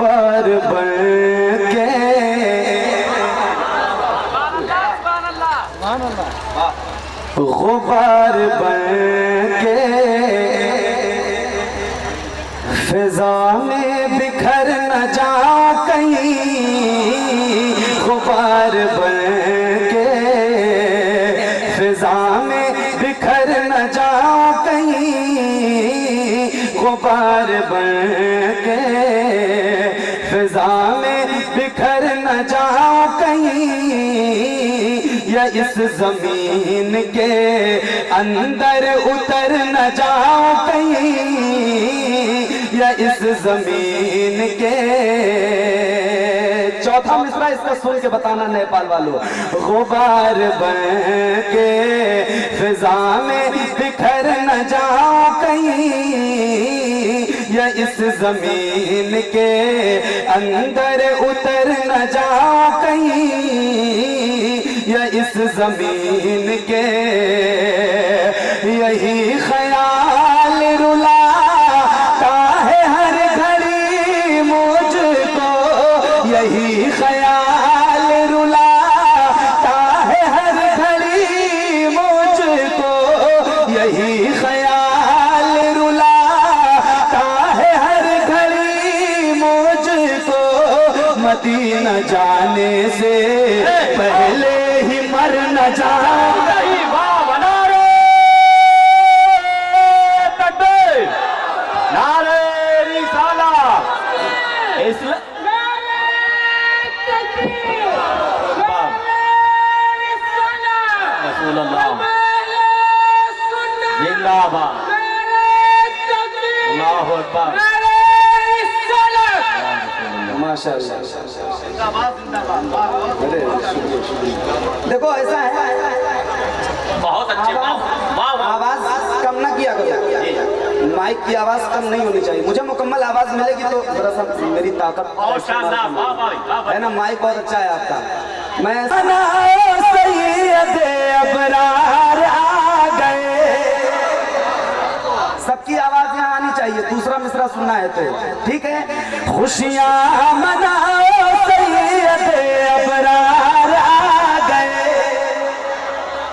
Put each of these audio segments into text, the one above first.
غبار بن کے غبار بن کے فضا میں بکھر نہ جا کہیں، غبار بن کے فضا میں بکھر نہ جا کہیں، غبار بن کے فضا میں بکھر نہ جا کہیں، یا اس زمین کے اندر اتر نہ جاؤ کہیں، یا اس زمین کے چوتھا مصرع اس کا سن کے بتانا نیپال والوں، غبار بن کے فضا میں بکھر نہ جاؤ کہیں، یا اس زمین کے اندر اتر نہ جاؤ کہیں، یا اس زمین کے یہی خیال رلاتا ہے ہر گھڑی مجھ کو، یہی خیال رلاتا ہے ہر گھڑی مجھ کو، یہی خیال رلاتا ہے ہر گھڑی مجھ کو، مدینہ جانے سے پہلے ہی مر نہ جاؤں، دیکھو ایسا ہے، بہت اچھے، آواز کم نہ کیا کرو، مائک کی آواز کم نہیں ہونی چاہیے، مجھے مکمل آواز ملے گی تو دراصل میری طاقت ہے نا، مائک بہت اچھا ہے آپ کا۔ میں سید ابرار آ گئے، سب کی آواز یہاں آنی چاہیے، دوسرا مصرع سننا ہے تو ٹھیک ہے، خوشیاں مناؤ سید ابرار آ گئے،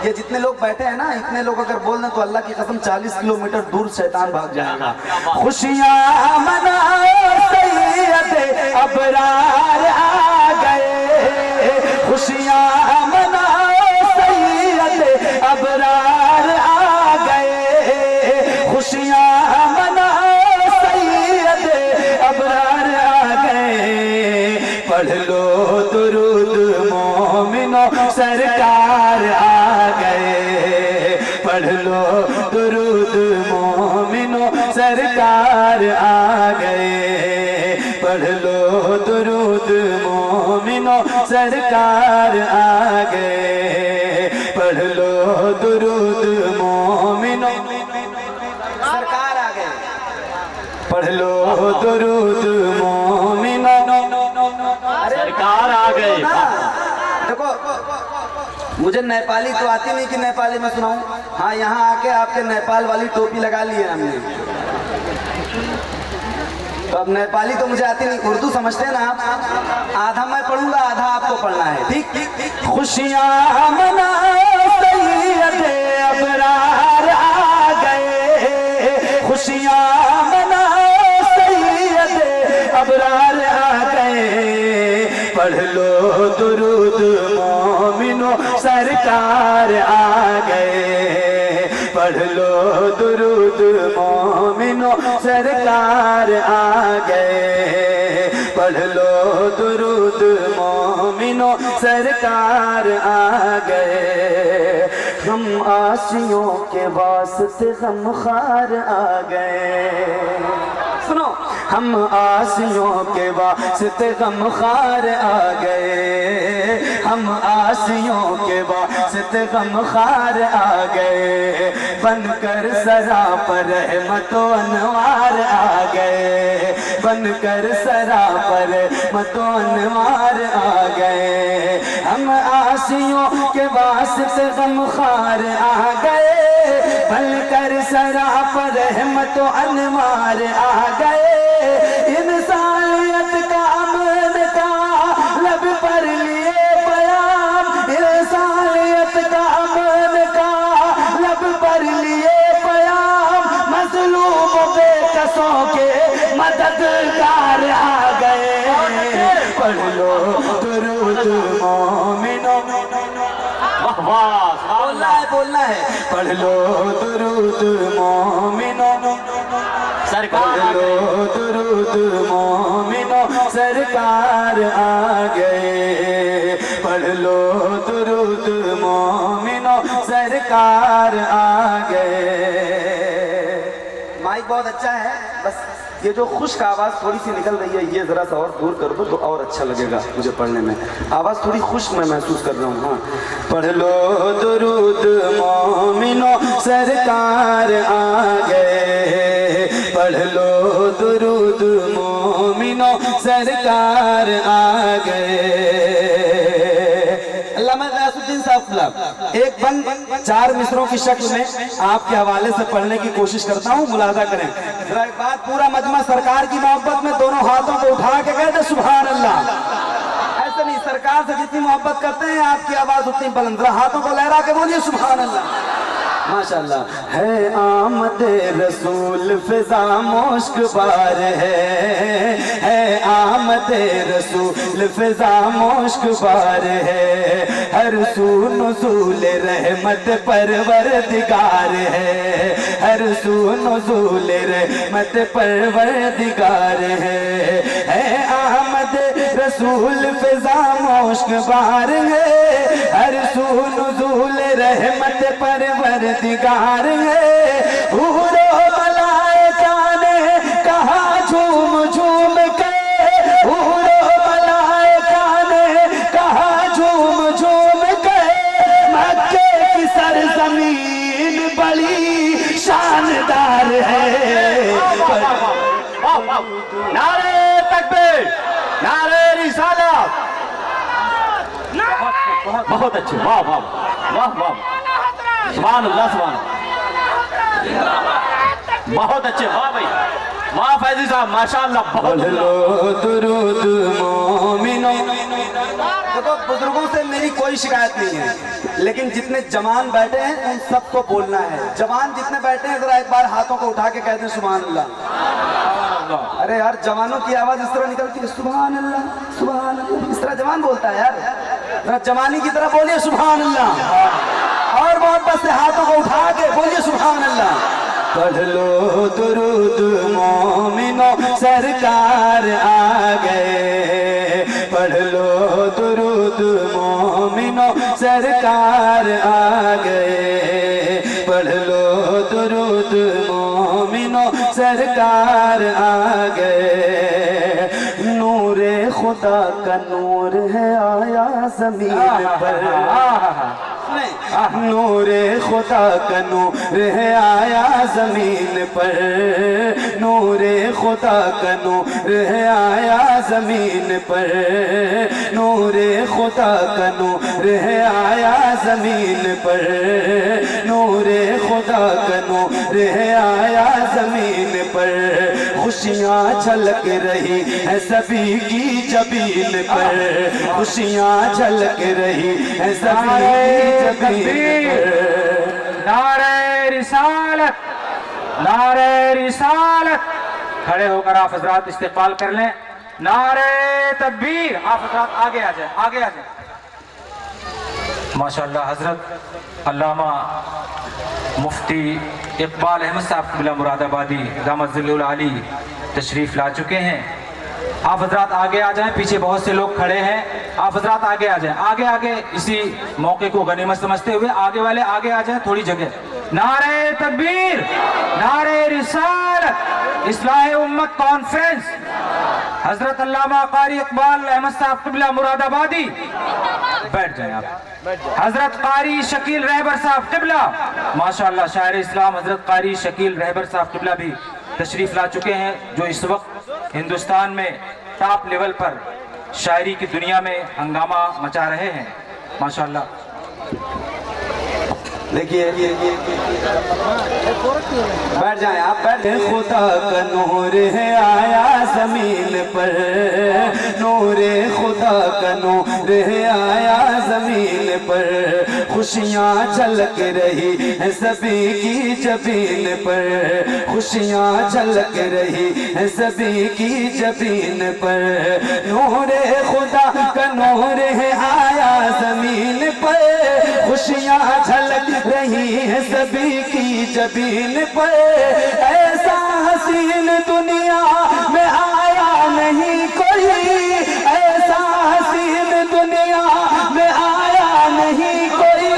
یہ جتنے لوگ بیٹھے ہیں نا، اتنے لوگ اگر بول دیں تو اللہ کی قسم 40 کلومیٹر دور شیطان بھاگ جائے گا۔ خوشیاں مناؤ سید ابرار آ گئے، خوشیاں مناؤ سید ابرار آ گئے، خوشیاں مناؤ سید ابرار آ گئے، پڑھ لو درود مومنو سرکار آ گئے، پڑھ لو درود مومنو سرکار آ گئے، پڑھ لو درود مومنو سرکار آ گئے، پڑھ لو درود مومنو سرکار آ گئے، پڑھ لو درود مومنو سرکار آ گئے۔ دیکھو مجھے نیپالی تو آتی نہیں کہ نیپالی میں سناؤں، ہاں یہاں آ کے آپ کے نیپال والی ٹوپی لگا لی ہے ہم نے، تو اب نیپالی تو مجھے آتی نہیں، اردو سمجھتے ہیں نا آپ، آدھا میں پڑھوں گا آدھا آپ کو پڑھنا ہے، ٹھیک۔ خوشیاں مناؤ سید ابرار آ گئے، خوشیاں مناؤ سید ابرار آ گئے، پڑھ لو درود مومنو سرکار آ گئے، پڑھ لو درود مومنو سرکار آ گئے، پڑھ لو درود مومنو سرکار آ گئے، ہم آسیوں کے واسطے غمخوار آ گئے، سنو، ہم آسیوں کے واسطے غمخوار آ گئے، ہم آسیوں کے واسطے غمخوار آ گئے، بن کر سراپر رحمت و انوار آ گئے، بن کر سراپر رحمت و انوار آ گئے، ہم آسیوں کے واسطے غمخوار آ گئے، بن کر سراپر رحمت و انوار آ گئے، انسانیت کا सरकार आ गए, पढ़ लो दुरूद मोमिनो। बोलना है पढ़ लो दुरूद मोमिनो, सरकार पढ़ लो दुरूद मोमिनो, सरकार आ गए, पढ़ लो दुरूद मोमिनो, सरकार आ गए। माइक बहुत अच्छा है, बस ये जो खुश्क आवाज़ थोड़ी सी निकल रही है, ये ज़रा सा और दूर कर दो तो और अच्छा लगेगा मुझे पढ़ने में। आवाज़ थोड़ी खुश्क मैं महसूस कर रहा हूँ। हाँ, पढ़ लो दुरूद मोमिनो, सरकार आ गए, पढ़ लो दुरूद मोमिनो, सरकार आ गए। अल्लामा गयासुद्दीन साहब एक बंद 4 मिसरों की शक्ल में आपके हवाले से पढ़ने की कोशिश करता हूँ, मुलाहजा करें। जरा एक बात, पूरा मजमा सरकार की मोहब्बत में दोनों हाथों को उठा के कहते सुभान अल्लाह। ऐसे नहीं, सरकार से जितनी मोहब्बत करते हैं आपकी आवाज उतनी बुलंद, जरा हाथों को लहरा के बोलिए सुभान अल्लाह। माशाअल्लाह। है आमद रसूल फिजा मुश्क बार है आमद रसूल फिजा मुश्क बार है, हर सू नुज़ूल रहमत परवरदिगार है, हर सू नुज़ूल रहमत परवरदिगार है आमद रसूल फिजा मुश्क बार है, हर सू नुज़ूल रहमत परवरदिगार है। हूरो मलाइका ने कहा झूम झूम के, हूरो मलाइका ने कहा झूम झूम के, मक्के की सरजमीन बड़ी शानदार है। नारे तकबीर, नारे रिसालत। बहुत अच्छे, वाह वाह वाह वाह, सुभान अल्लाह, सुभान अल्लाह, बहुत अच्छे, वाह भाई वाह फैजी साहब, माशाअल्लाह, बहुत दुरूद मोमिनो। देखो बुजुर्गों से मेरी कोई शिकायत नहीं है, लेकिन जितने जवान बैठे हैं उन सबको बोलना है। जवान जितने बैठे हैं जरा एक बार हाथों को उठा के कहते हैं सुभान अल्लाह। अरे यार, जवानों की आवाज इस तरह निकलती है, सुभान अल्लाह सुभान अल्लाह, इस तरह जवान बोलता है यार। जरा जवानी की तरह बोलिए सुभान अल्लाह, और मोहब्बत से हाथों को उठा के बोलिए सुभान अल्लाह। पढ़ लो दुरूद मोमिनो, सरकार आ गए, पढ़ लो दुरूद मोमिनो, सरकार आ गए, पढ़ लो दुरूद मोमिनो, सरकार आ गए। नूरे खुदा का नूर है आया जमीन पर, नूरे खुदा का नूर है आया जमीन पर, नूरे खुदा का नूर है आया जमीन पर, नूरे खुदा का नूर है आया जमीन पर, नूरे खुदा का नूर है आया जमीन पर। खुशियाँ झलक रही है सभी की जबीन पर, खुशियाँ झलक रही है सभी की जबीन पर। नारे रिसालत, नारे रिसालत। खड़े होकर आप हजरात इस्तेक़बाल कर लें। नारे तकबीर। आप हजरात आगे आ जाए, आगे आ जाए। माशाअल्लाह हजरत अल्लामा मुफ्ती इकबाल अहमद साहब क़िबला मुरादाबादी दामत आली तशरीफ़ ला चुके हैं। आप हजरात आगे आ जाएं, पीछे बहुत से लोग खड़े हैं। आप हजरात आगे आ जाएं, आगे आगे, इसी मौके को गनीमत समझते हुए आगे वाले आगे आ जाएं, थोड़ी जगह। नारे तकबीर, नारे रिसालत, इस्लाह उम्मत कॉन्फ्रेंस, हजरत अल्लामा कारी इकबाल अहमद साहब क़िबला मुरादाबादी। बैठ जाएं आप। हजरत कारी शकील रहबर साहब क़िबला, माशाअल्लाह शायर इस्लाम हजरत कारी शकील रहबर साहब क़िबला भी तशरीफ़ ला चुके हैं, जो इस वक्त हिंदुस्तान में टॉप लेवल पर शायरी की दुनिया में हंगामा मचा रहे हैं। माशाअल्लाह देखिए बैठ जाएं आप, बैठ। खुदा का नूर है आया जमीन पर, नूर खुदा का नूर है आया जमीन पर, खुशियाँ झलक रही है सभी की जबीन पर, खुशियाँ झलक रही है सभी की जबीन पर, नूर खुदा का नूर है आया जमीन पर, खुशियाँ झलक रही है सभी की जबीन पर, ऐसा हसीन दुनिया में आया नहीं कोई, ऐसा हसीन दुनिया में आया नहीं कोई,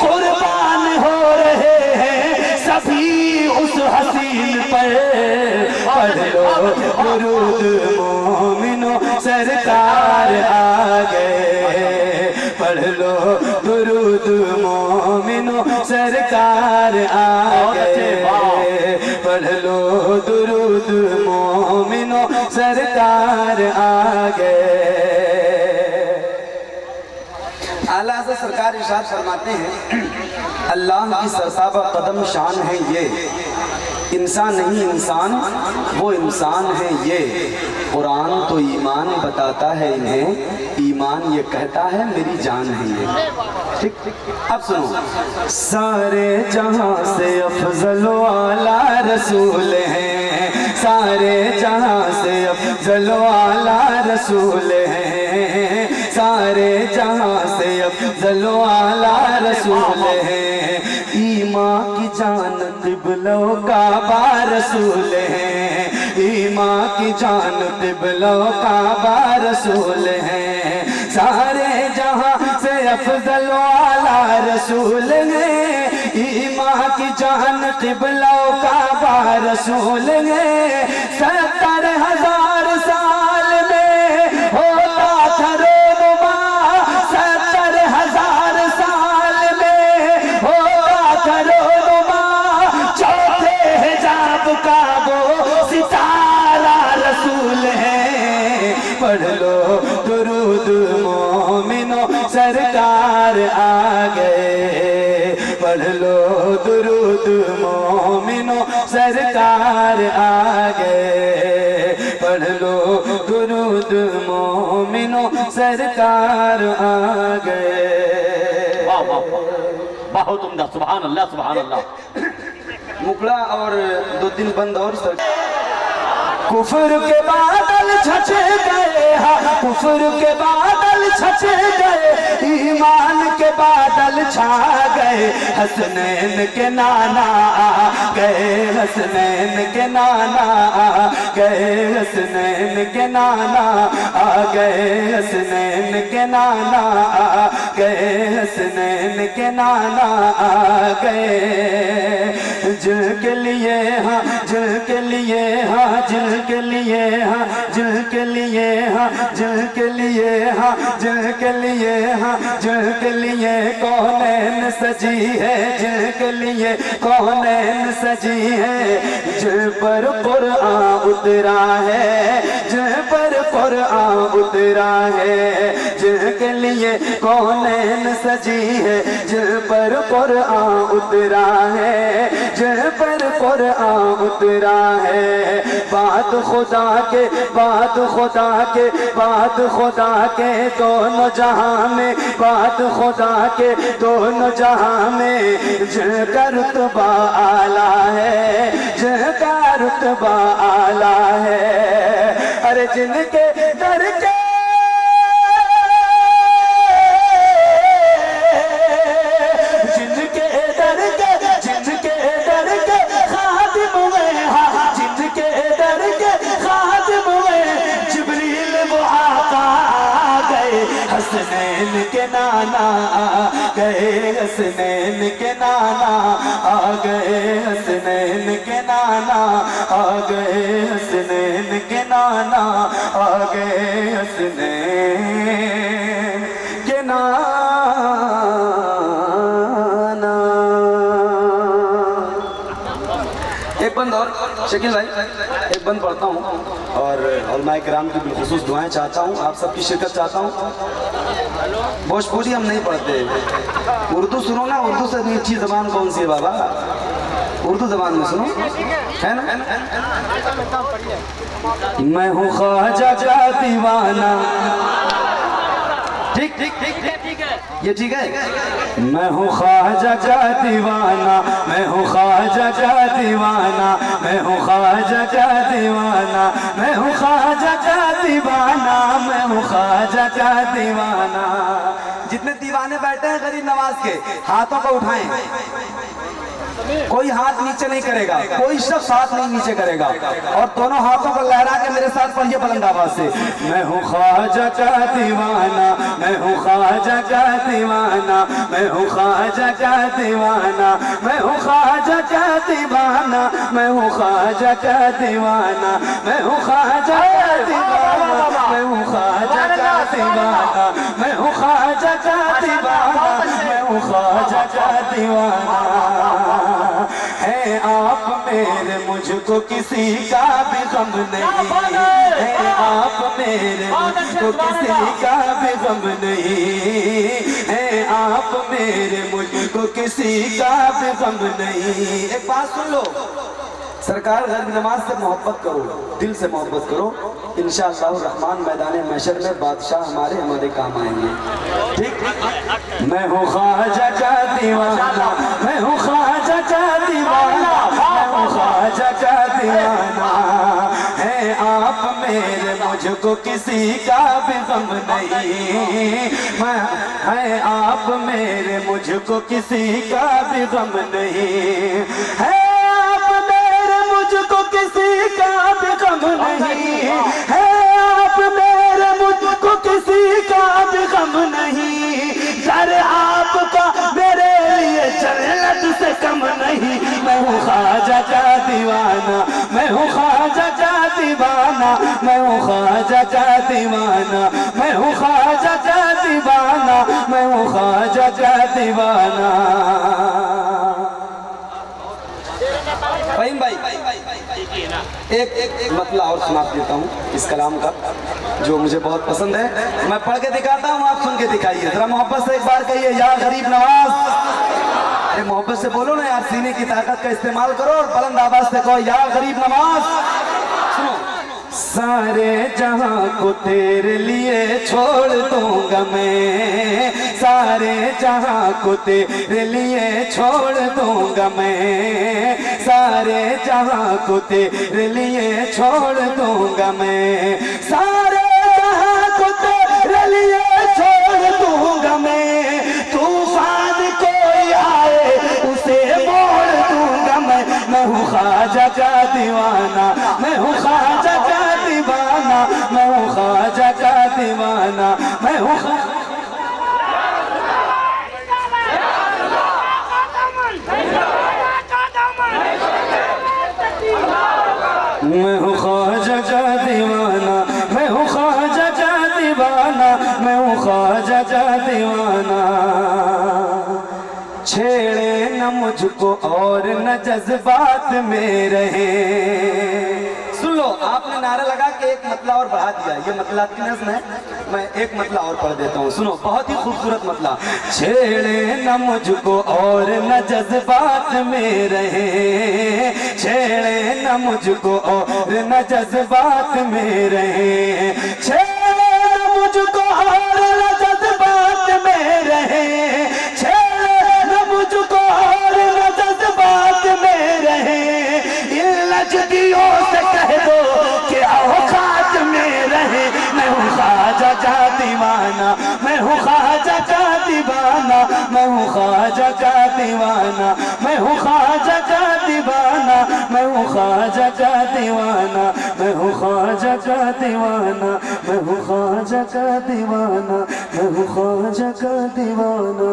कुर्बान हो रहे हैं सभी उस हसीन पर, पढ़ लो दुरूद मोमिनो सरकार आ गए, पढ़ लो दुरूद मोमिनो सरकार आ गए, पढ़ लो दुरूद मोमिनो सरकार आ गए। आला हज़रत सरकार इरशाद फरमाते हैं, अल्लाह की सरसाबा कदम शान है ये, इंसान नहीं इंसान वो इंसान है ये, कुरान तो ईमान बताता है इन्हें, ईमान ये कहता है मेरी जान है ये। ठीक, अब सुनो। सारे जहां से अफजल वाला रसूल हैं, सारे जहां से अफजल वाला रसूल हैं, सारे जहां से अफजल वाला रसूल हैं, ईमान की जान क़िबलो काबा रसूल हैं, ईमान की जान क़िबलो काबा रसूल हैं, सारे जहां से अफजल वाला रसूल हैं, ईमान की जान क़िबलो काबा रसूल हैं, 70,000 साल में होता था रोनुमा, 70,000 साल में होता था रोनुमा, चौथे हिजाब का वो सितारा रसूल है, पढ़ लो दुरूद मोमिनो सरकार आ गए, पढ़ लो दुरूद मोमिनो सरकार आ गए, पढ़ लो दुरूद मोमिनो सरकार आ गए। वाह वाह वाह, बहुत उम्दा, सुभान अल्लाह सुभान अल्लाह। मुखड़ा और 2 दिन बंद और सर। कुफ्र के बादल छछ गए, हाँ कुफ्र के बादल छछ गए, ईमान के बादल छा गए, हसनैन के नाना आ गए, हसनैन के नाना आ गए, हसनैन के नाना आ गए, हसनैन के नाना आ गए, हसनैन के नाना आ गए, जिनके लिए हाँ जिनके लिए हाँ जिनके लिए हाँ जिनके लिए हाँ जिनके लिए हाँ जिनके लिए हाँ जिनके लिए कौनैन सजी है, जिनके लिए कौनैन सजी है, जिन पर कुरान उतरा है, जिन पर कुरान उतरा है, जिनके लिए कौनैन सजी है, जिन पर कुरान उतरा है, जिन पर कुरान उतरा है, बात खुदा के बात खुदा के बात खुदा के दोनों जहां में, बात खुदा के दोनों जहां में, जिनका रुतबा आला है, जिनका रुतबा आला है, अरे जिनके दर के हसनैन के नाना आ गए, हसनैन के नाना आ गए, हसनैन के नाना आ गए, हसनैन के नाना आ गए, हसनैन के नाना। एक बंद और शकील भाई, एक बंद पढ़ता हूँ اور علماء کرام کی بالخصوص دعائیں چاہتا ہوں، آپ سب کی شرکت چاہتا ہوں۔ بھوجپوری ہم نہیں پڑھتے، اردو سنو نا، اردو سے اچھی زبان کون سی ہے بابا؟ اردو زبان میں سنو، ہے نا؟ میں ہوں خواجہ کا دیوانہ، ٹھیک یہ ٹھیک ہے؟ میں ہوں خواجہ کا دیوانہ، میں ہوں خواجہ کا دیوانہ، میں ہوں خواجہ کا دیوانہ، میں ہوں خواجہ کا دیوانہ، میں ہوں خواجہ کا دیوانہ۔ جتنے دیوانے بیٹھے ہیں غریب نواز کے، ہاتھوں کو اٹھائیں، کوئی ہاتھ نیچے نہیں کرے گا، کوئی شخص ہاتھ نہیں نیچے کرے گا، اور دونوں ہاتھوں کو لہرا کے میرے ساتھ پڑھیے بلند آواز سے۔ میں ہوں خواجہ کا دیوانہ، میں ہوں خواجہ کا دیوانہ، میں ہوں خواجہ کا دیوانہ، میں ہوں خواجہ کا دیوانہ، میں ہوں خواجہ کا دیوانہ، میں ہوں خواجہ کا دیوانہ، میں ہوں خواجہ کا دیوانہ، میں ہوں خواجہ کا دیوانہ، میں ہوں خواجہ کا دیوانہ۔ ہے آپ میرے مجھ کو کسی کا بھی غم نہیں، ہے آپ میرے مجھ کو کسی کا بھی غم نہیں، ہے آپ میرے مجھ کو کسی کا بھی غم نہیں۔ ایک بات سن لو، سرکار غریب نواز سے محبت کرو، دل سے محبت کرو، انشاءاللہ الرحمن میدان محشر میں بادشاہ ہمارے کام آئیں گے، ٹھیک؟ میں ہوں خواجہ کا دیوانہ، میں ہوں خواجہ کا دیوانہ، میں ہوں خواجہ کا دیوانہ، ہے آپ میرے مجھ کو کسی کا بھی غم نہیں، ہے آپ میرے مجھ کو کسی کا بھی غم نہیں، ہے مجھ کو کسی کا بھی غم نہیں، ہے آپ میرے مجھ کو کسی کا بھی غم نہیں، ڈر آپ کا میرے لیے جنت سے کم نہیں۔ میں ہوں خواجہ کا دیوانہ، میں ہوں خواجہ کا دیوانہ، میں ہوں خواجہ کا دیوانہ، میں ہوں خواجہ کا دیوانہ، میں ہوں خواجہ کا دیوانہ۔ فہیم بھائی ایک مطلع اور سنا دیتا ہوں اس کلام کا جو مجھے بہت پسند ہے، میں پڑھ کے دکھاتا ہوں، آپ سن کے دکھائیے ذرا، محبت سے ایک بار کہیے یا غریب نواز۔ ارے محبت سے بولو نا یار، سینے کی طاقت کا استعمال کرو اور بلند آواز سے کہو یا غریب نواز۔ سنو، سارے جہاں کو تیرے لیے چھوڑ دوں گا میں، سارے جہاں کو تیرے لیے چھوڑ دوں گا میں، سارے جہاں کو تیرے لیے چھوڑ دوں گا میں، سارے جہاں کو تیرے لیے چھوڑ دوں گا میں، طوفان کوئی آئے اسے موڑ دوں گا میں ہوں خواجہ کا دیوانہ، میں ہوں خواجہ کا دیوانہ، میں ہوں خواجہ کا دیوانہ، میں ہوں میں ہوں خواجہ کا دیوانہ، میں ہوں خواجہ کا دیوانہ، میں ہوں خواجہ کا دیوانہ۔ چھیڑے نہ مجھ کو اور نہ جذبات میں رہے۔ سن لو، آپ نے نعرہ لگا کہ ایک مطلع اور بڑھا دیا، یہ مطلع کی نظم ہے، میں ایک مطلع اور پڑھ دیتا ہوں، سنو، بہت ہی خوبصورت مطلع۔ چھیڑے نہ مجھ کو اور نہ جذبات میں رہے، چھیڑے نہ مجھ کو اور نہ جذبات میں رہے، چھیڑے نہ مجھ کو اور نہ جذبات میں رہے، چھیڑے نہ مجھ کو اور نہ جذبات میں رہے، ان لجدیوں سے کہہ دو کہ اوقات میں رہے۔ میں ہوں خواجہ کا دیوانہ، میں ہوں خواجہ کا دیوانہ، میں ہوں خواجہ کا دیوانہ، میں ہوں خواجہ کا دیوانہ، میں ہوں خواجہ کا دیوانہ، میں ہوں خواجہ کا دیوانہ، میں ہوں خواجہ کا دیوانہ، میں ہوں خواجہ کا دیوانہ۔